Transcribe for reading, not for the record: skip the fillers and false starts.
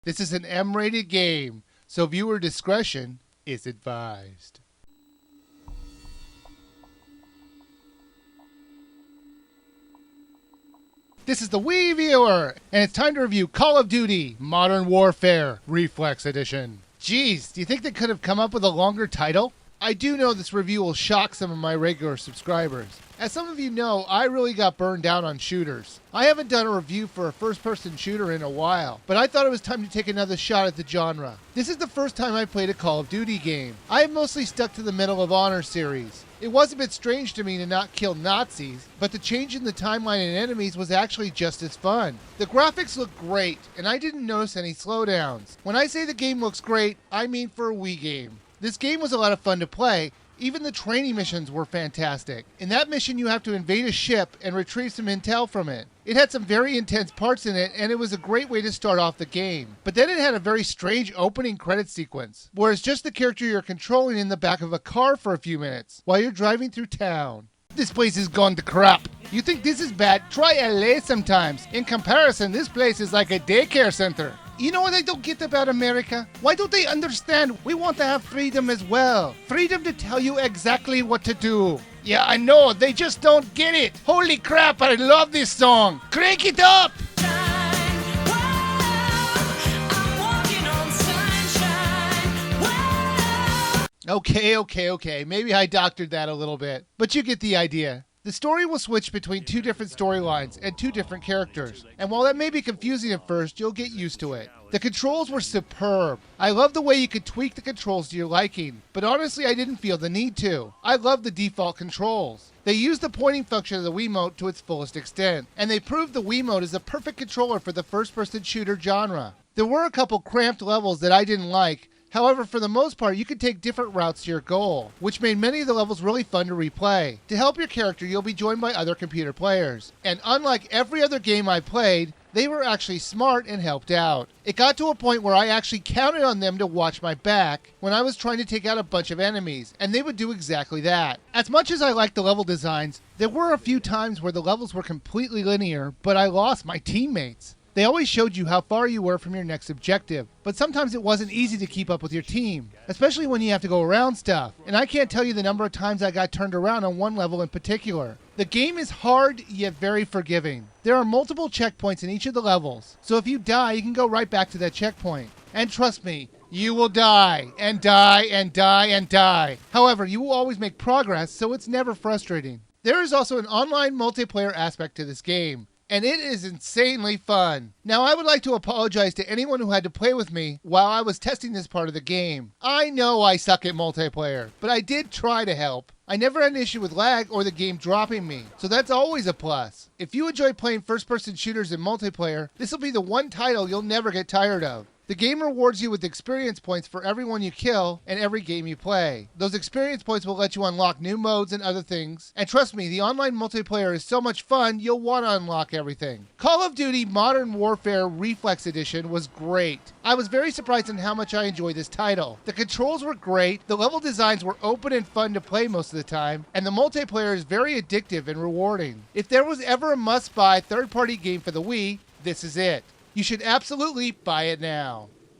This is an M-rated game, so viewer discretion is advised. This is the Wiiviewer, and it's time to review Call of Duty Modern Warfare Reflex Edition. Jeez, do you think they could have come up with a longer title? I do know this review will shock some of my regular subscribers. As some of you know, I really got burned down on shooters. I haven't done a review for a first-person shooter in a while, but I thought it was time to take another shot at the genre. This is the first time I played a Call of Duty game. I have mostly stuck to the Medal of Honor series. It was a bit strange to me to not kill Nazis, but the change in the timeline and enemies was actually just as fun. The graphics look great, and I didn't notice any slowdowns. When I say the game looks great, I mean for a Wii game. This game was a lot of fun to play. Even the training missions were fantastic. In that mission, you have to invade a ship and retrieve some intel from it. It had some very intense parts in it, and it was a great way to start off the game. But then it had a very strange opening credit sequence, where it's just the character you're controlling in the back of a car for a few minutes, while you're driving through town. This place has gone to crap. You think this is bad? Try LA sometimes. In comparison, this place is like a daycare center. You know what I don't get about America? Why don't they understand we want to have freedom as well? Freedom to tell you exactly what to do. Yeah, I know, they just don't get it. Holy crap, I love this song. Crank it up! Okay. Maybe I doctored that a little bit, but you get the idea. The story will switch between two different storylines and two different characters, and while that may be confusing at first, you'll get used to it. The controls were superb. I love the way you could tweak the controls to your liking, but honestly I didn't feel the need to. I love the default controls. They used the pointing function of the Wiimote to its fullest extent, and they proved the Wiimote is a perfect controller for the first-person shooter genre. There were a couple cramped levels that I didn't like. However, for the most part, you could take different routes to your goal, which made many of the levels really fun to replay. To help your character, you'll be joined by other computer players. And unlike every other game I played, they were actually smart and helped out. It got to a point where I actually counted on them to watch my back when I was trying to take out a bunch of enemies, and they would do exactly that. As much as I liked the level designs, there were a few times where the levels were completely linear, but I lost my teammates. They always showed you how far you were from your next objective, but sometimes it wasn't easy to keep up with your team, especially when you have to go around stuff. And I can't tell you the number of times I got turned around on one level in particular. The game is hard, yet very forgiving. There are multiple checkpoints in each of the levels, so if you die, you can go right back to that checkpoint. And trust me, you will die, and die, and die, and die. However, you will always make progress, so it's never frustrating. There is also an online multiplayer aspect to this game, and it is insanely fun. Now, I would like to apologize to anyone who had to play with me while I was testing this part of the game. I know I suck at multiplayer, but I did try to help. I never had an issue with lag or the game dropping me, so that's always a plus. If you enjoy playing first-person shooters in multiplayer, this will be the one title you'll never get tired of. The game rewards you with experience points for everyone you kill and every game you play. Those experience points will let you unlock new modes and other things, and trust me, the online multiplayer is so much fun, you'll want to unlock everything. Call of Duty Modern Warfare Reflex Edition was great. I was very surprised in how much I enjoyed this title. The controls were great, the level designs were open and fun to play most of the time, and the multiplayer is very addictive and rewarding. If there was ever a must-buy third-party game for the Wii, this is it. You should absolutely buy it now.